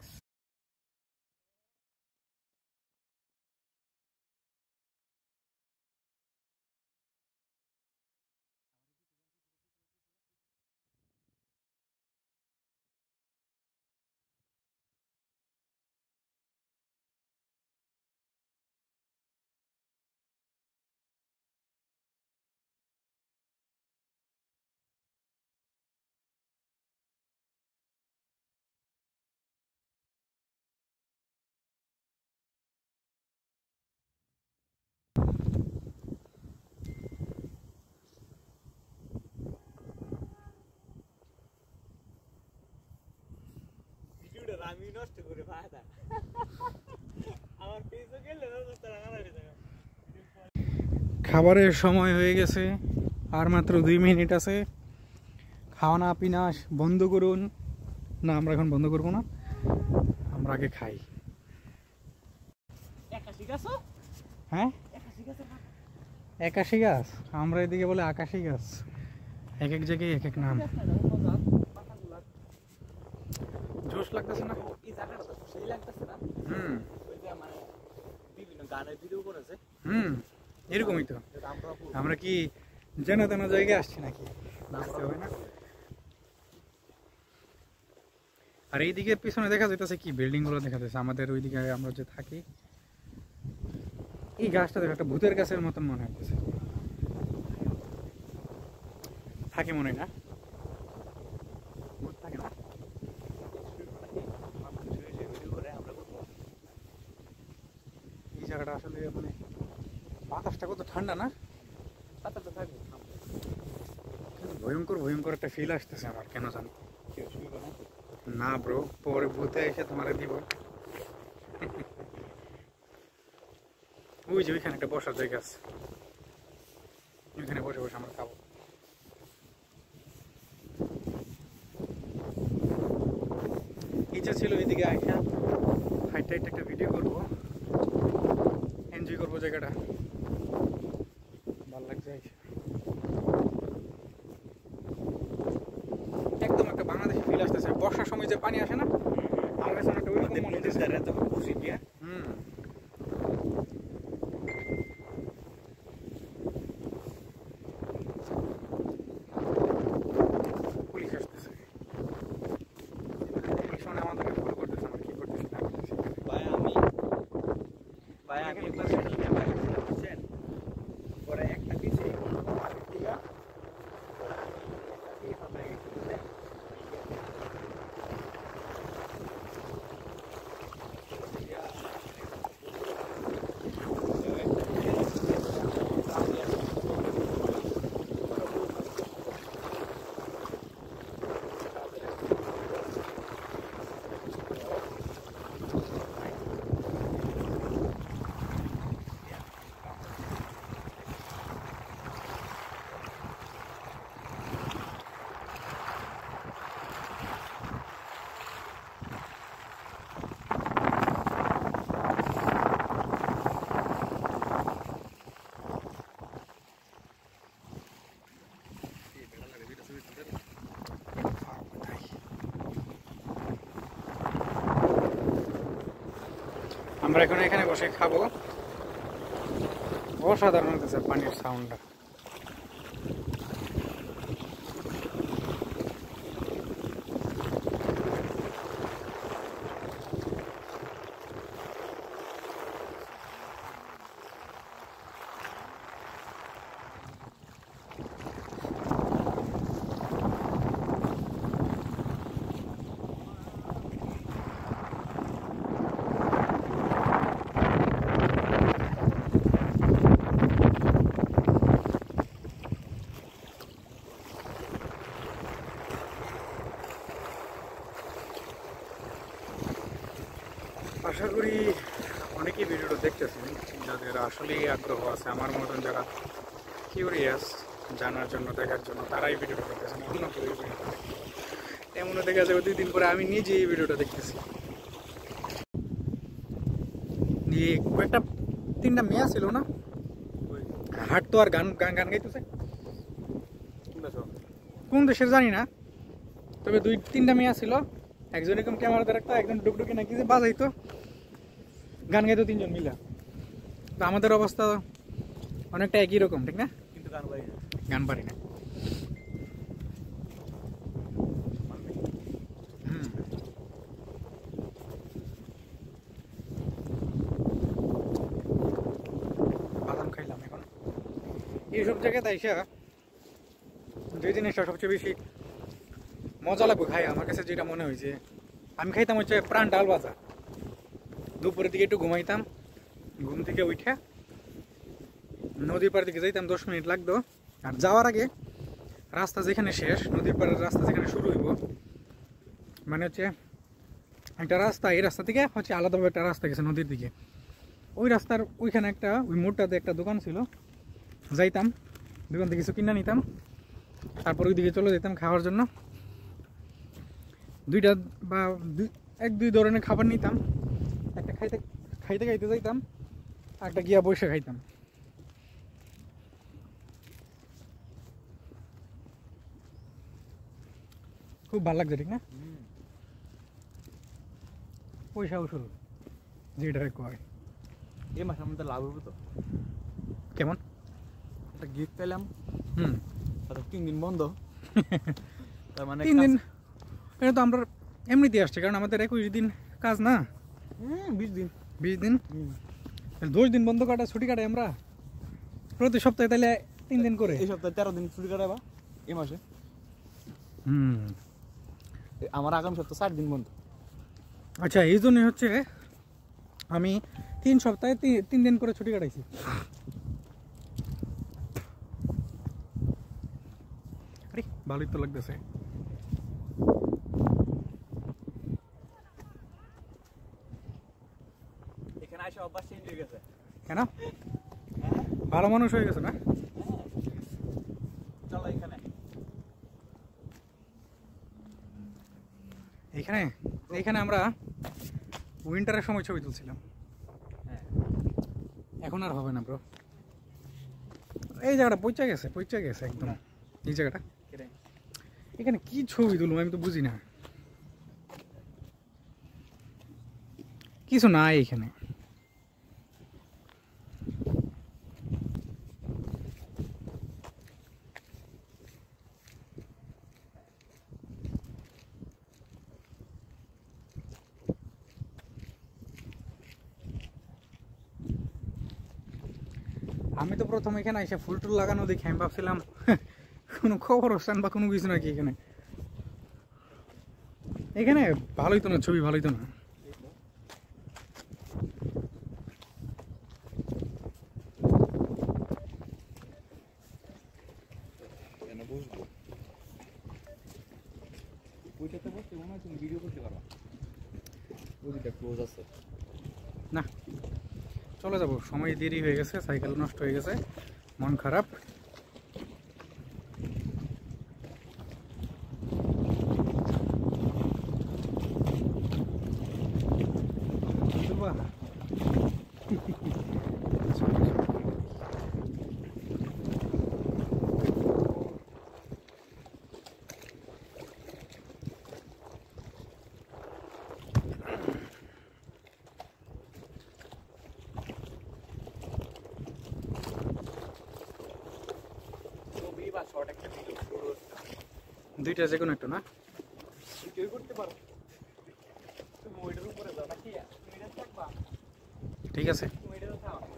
আমি নষ্ট করে ফায়দা আমার পেছনে গেলে খাবারের সময় হয়ে গেছে, আর মাত্র 2 মিনিট আছে। খাওয়া পিনা বন্ধ করুন। না, আমরা এখন বন্ধ করবো না, আমরা আগে খাই। হ্যাঁ 81 গাছ, আমরা এদিকে বলে 81 গাছ, এক এক জায়গায় এক এক নাম। জোশ লাগতেছে না? এরকমই তো, আমরা কি যেন তেন জায়গায় আসছি নাকি, বুঝতে হবে না। আর এইদিকে পিছনে দেখা যাইতেছে কি, বিল্ডিং গুলো দেখা যাচ্ছে আমাদের ওইদিকে আমরা যে থাকি। এই গাছটা দেখো, একটা ভূতের গাছের মতন মনে হচ্ছে, থাকে মনে না, ভূত থাকে না। এই জায়গাটা আসলে মানে বাতাসটা কত ঠান্ডা না, পাতাতে থাকবে কিন্তু ভয়ঙ্কর ভয়ঙ্কর একটা ফিল আসতেছে আমার, কেন জানি। কি অসুবিধা না তো? না ব্রো, পরে ভূতে এসে তোমার দিব। ওই যে ওইখানে একটা বসার জায়গা আছে, ওইখানে বসে বসে আমরা খাবো। ইচ্ছা ছিল এদিকে আইসা হাইট হাইট একটা ভিডিও করবো, এনজয় করবো জায়গাটা, ভালো লাগছে আইসা। একদম একটা বাংলাদেশি ফিল আসতেছে। বর্ষার সময় যে পানি আসে না, আমার কাছে অনেকটা ওইরকম মনে হচ্ছে। হুম, পুলিশ আসতেছে, পুলিশ মানে আমাদেরকে ফলো করতেছে, আমরা কি করতেছি না করতেছি। ভাই আমি একবার ক্যামেরা করছিলাম বুঝছেন, পরে একটা পিছে আমরা এখন এখানে বসে খাবো। অসাধারণ হতেছে পানির সাউন্ডটা। আশা করি অনেকেই ভিডিওটা দেখতেছেন, যাদের আসলেই আগ্রহ আছে আমার মতন, যারা কিউরিয়াস জানার জন্য, দেখার জন্য, তারাই ভিডিওটা দেখতেছেন। অন্য কেউ এই ভিডিওটা দেখে এমনও দেখা যাবে 2 দিন পরে আমি নিজে এই ভিডিওটা দেখতেছি। কয়েকটা 3টা মেয়ে ছিল না, হাঁটতো আর গান গান গান গাইতেছে। কোন দেশের জানি না, তবে 2-3টা মেয়ে ছিল। একজন এরকম ক্যামেরাতে রাখতো, একজন ডুকডুকি নাকি যে বাজাইতো, গান গাইতো 3জন মিলে। তো আমাদের অবস্থা অনেকটা একই রকম, ঠিক না? কিন্তু গান পারি না। বাদাম খাইলাম এখন। এইসব জায়গায় তাইসা যে জিনিসটা সবচেয়ে বেশি মজা লাগবে খাই, আমার কাছে যেটা মনে হয়েছে, আমি খাইতাম হচ্ছে প্রাণ ডাল ভাজা। দুপুরের দিকে একটু ঘুমাইতাম, ঘুম থেকে উঠে নদীর পাড়ের দিকে যাইতাম, 10 মিনিট লাগতো। আর যাওয়ার আগে রাস্তা যেখানে শেষ, নদীর পাড়ের রাস্তা যেখানে শুরু হইব, মানে হচ্ছে একটা রাস্তা, এই রাস্তা থেকে হচ্ছে আলাদাভাবে একটা রাস্তা গেছে নদীর দিকে। ওই রাস্তার ওইখানে একটা, ওই মোড়টাতে একটা দোকান ছিল, যাইতাম দোকান থেকে কিছু কিনা নিতাম, তারপর ওই দিকে চলে যেতাম খাওয়ার জন্য। 2টা বা 1-2 ধরনের খাবার নিতাম, একটা খাইতে খাইতে খাইতে যাইতাম, একটা গিয়া বসে খাইতাম। খুব ভালো লাগছে, ঠিক না? পয়সা উসুল যেটারে কয়। এই মাসের মধ্যে লাভ হবে তো? কেমন একটা গিফট পেলাম, হুম, তারপর 3 দিন বন্ধ। তার মানে 3 দিন এটা তো আমরা এমনিতেই আসছে, কারণ আমাদের 21 দিন কাজ না, 20 দিন 20 দিন, 10 দিন বন্ধ কাটা, ছুটি কাটাই আমরা প্রতি সপ্তাহে, তাহলে 3 দিন করে। এই সপ্তাহে 13 দিন ছুটি কাটাবা এই মাসে। হুম, আমার আগামী সপ্তাহে 4 দিন বন্ধ। আচ্ছা, এই জন্যই হচ্ছে আমি 3 সপ্তাহে 3 দিন করে ছুটি কাটাইছি। ভালোই তো লাগতেছে। এখানে আসে অভ্যাস চেঞ্জ হয়ে গেছে। কেন? ভালো মানুষ হয়ে গেছে না? চলো এখানে। এইখানে এইখানে আমরা উইন্টারের সময় ছবি তুলছিলাম। হ্যাঁ এখন আর হবে না ব্রো। এই জায়গাটা পৌঁছে গেছে একদম। এই জায়গাটা এখানে কি ছবি তুলবো আমি তো বুঝি না, কিছু নাই এখানে। আমি তো প্রথম এখানে এসে ফুল টুল লাগানো দেখে আমি ভাবছিলাম কোনো খবরস্থান বা কোনো কিছু নাকি এখানে। এখানে ভালোই তো না, ছবি ভালোই তো না। বুঝবো ওইটাতে বসতে মনে হয় তুমি ভিডিও করতে পারো। ওইটা ক্লোজ আছে না, চলে যাবো, সময় দেরি হয়ে গেছে, সাইকেল নষ্ট হয়ে গেছে, মন খারাপ। দুইটা যে কোনো একটা না করতে পারো। তুমি ওইটার উপরে যাও নাকি? তুমি এটা থাকবা, ঠিক আছে। তুমি এটা থাকো।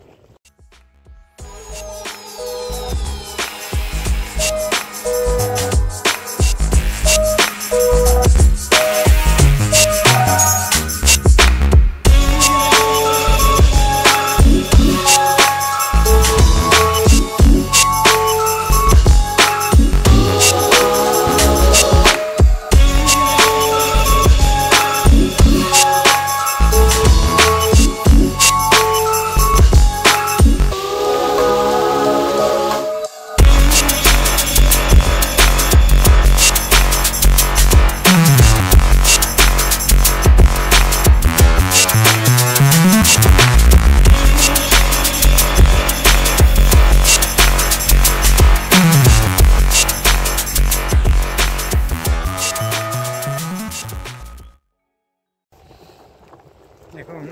এখন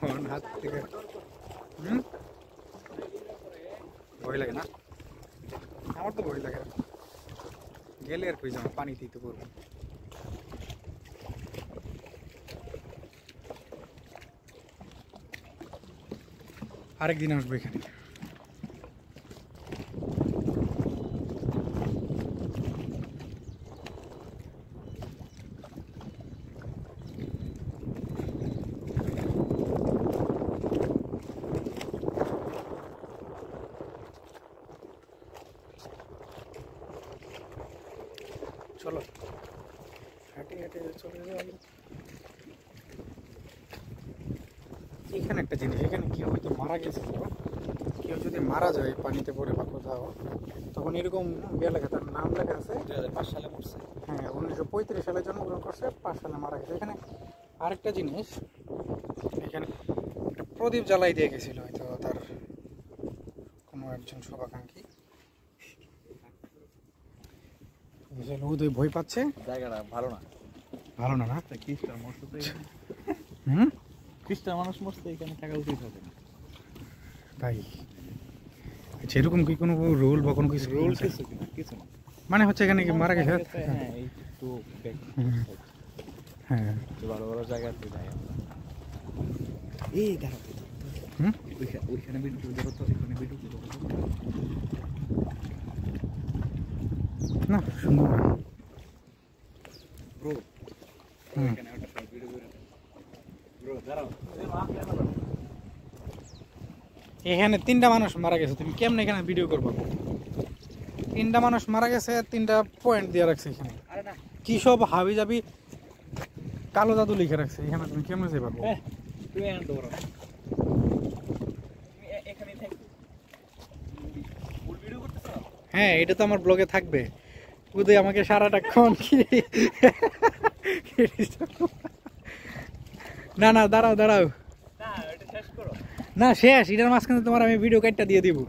আমার হাত থেকে ভয় লাগে না? আমার তো ভয় লাগে, গেলে আর কই যাবো, পানিতেই তো করবো। আরেকদিন আসবো এখানে। চলো হাঁটে হাঁটে চলে যাবো। এখানে একটা জিনিস, এখানে কেউ হয়তো মারা গেছে, কেউ যদি মারা যায় পানিতে পড়ে বা কোথাও, তখন এরকম ইয়ে লেখা, তার নাম লেখা আছে 2005 সালে মরছে। হ্যাঁ, 1935 সালে জন্মগ্রহণ করছে, 5 সালে মারা গেছে। এখানে আরেকটা জিনিস, এখানে একটা প্রদীপ জ্বালাই দিয়ে গেছিল হয়তো তার কোনো একজন শুভাকাঙ্ক্ষী। উদয় ভয় পাচ্ছে, জায়গাটা ভালো না, ভালো না? না খ্রিস্টান মরছে তো এখানে। হুম, খ্রিস্টান মানুষ মরছে, এখানে থাকা উচিত হবে না ভাই। আচ্ছা, এরকম কি কোনো রুল বা কোনো কিছু রোল আছে? কিছু না, মানে হচ্ছে এখানে কি মারা গেছে? হ্যাঁ এই একটু হ্যাঁ, ভালো ভালো জায়গাতে যাই আমরা। এই দাঁড়াতে হুম, ওইখানে ভিডিও দেখো তো, এখানে ভিডিও দেখো না সুন্দর না ব্রো। হুম। এখানে একটা শর্ট ভিডিও করে ব্রো দাঁড়াও। এখানে 3টা মানুষ মারা গেছে, তুমি কেমনে এখানে ভিডিও করবো? 3টা মানুষ মারা গেছে, 3টা পয়েন্ট দিয়ে রাখছে এখানে। কি সব হাবি যাবি কালো জাদু লিখে রাখছে এখানে, তুমি কেমন যাই পারবো? হ্যাঁ, এটা তো আমার ব্লগে থাকবে। উদয় আমাকে সারাটাক্ষণ কি না না, দাঁড়াও দাঁড়াও, না শেষ, এটার মাঝখানে তোমার আমি ভিডিও কাটটা দিয়ে দিব।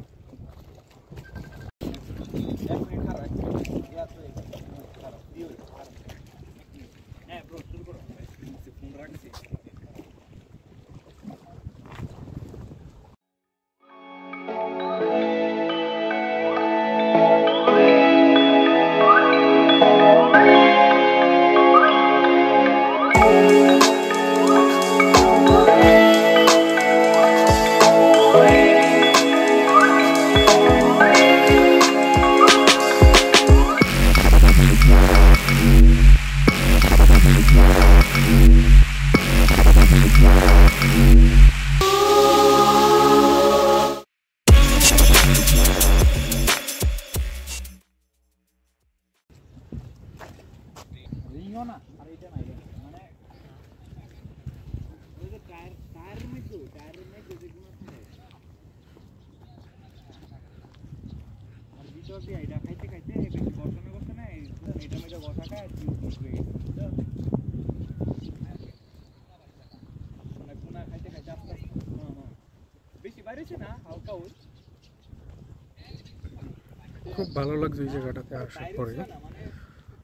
খুব ভালো লাগছে এই জায়গাটাতে আসার পরে,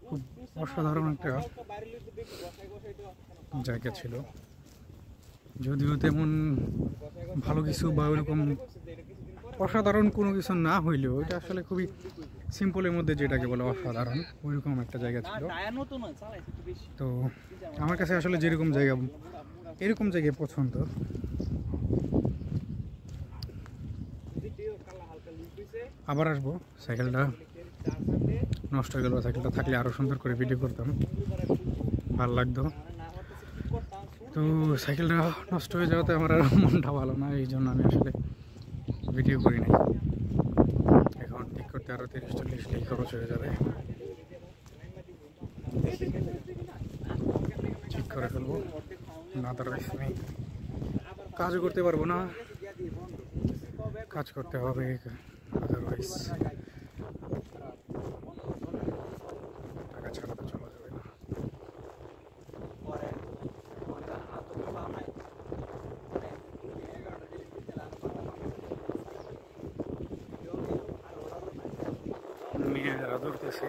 খুব অসাধারণ একটা জায়গা ছিল। যদিও তেমন ভালো কিছু বা ওইরকম অসাধারণ কোনো কিছু না হইলেও এটা আসলে খুবই সিম্পলের মধ্যে যেটাকে বলে অসাধারণ, ওইরকম একটা জায়গা ছিল। তো আমার কাছে আসলে যেরকম জায়গা, এরকম জায়গায় পছন্দ। আবার আসবো, সাইকেলটা নষ্ট হয়ে গেল, সাইকেলটা থাকলে আরও সুন্দর করে ভিডিও করতাম, ভালো লাগতো। তো সাইকেলটা নষ্ট হয়ে যাওয়াতে আমার আর মনটা ভালো না, এই জন্য আমি আসলে ভিডিও করি নাই। এখন ঠিক করতে আরও 30-40 টাকা খরচ হয়ে যাবে, ঠিক করে ফেলবো, না আদারওয়াইজ আমি কাজও করতে পারবো না, কাজ করতে হবে, আদারওয়াইজ টাকা ছাড়া তো চলা যাবে না। মেয়েরা ধরতেছে,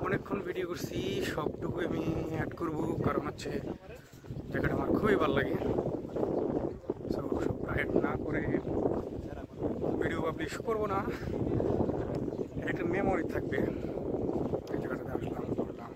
অনেকক্ষণ ভিডিও করছি, সবটুকু আমি অ্যাড করব, কারণ হচ্ছে জায়গাটা আমার খুবই ভালো লাগে। সব অ্যাড না করে ভিডিও পাবলিশ করবো না, একটা মেমোরি থাকবে এই জায়গাটাতে আসলাম, করলাম।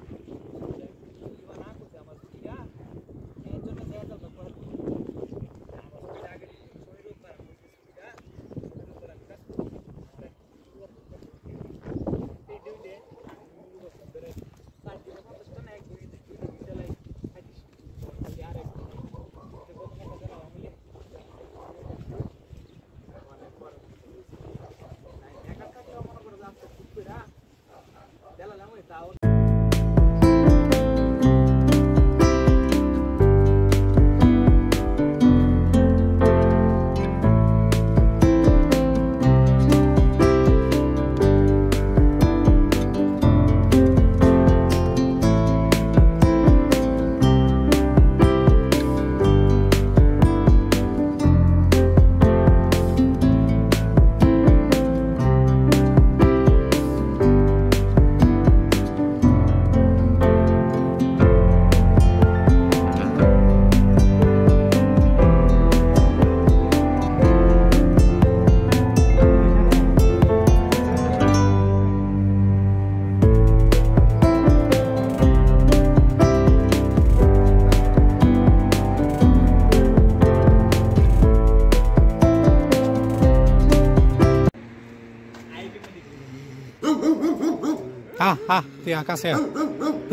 তুই কাছে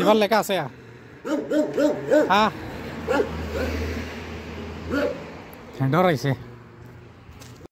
এবার লেখা আছে ডরাইছে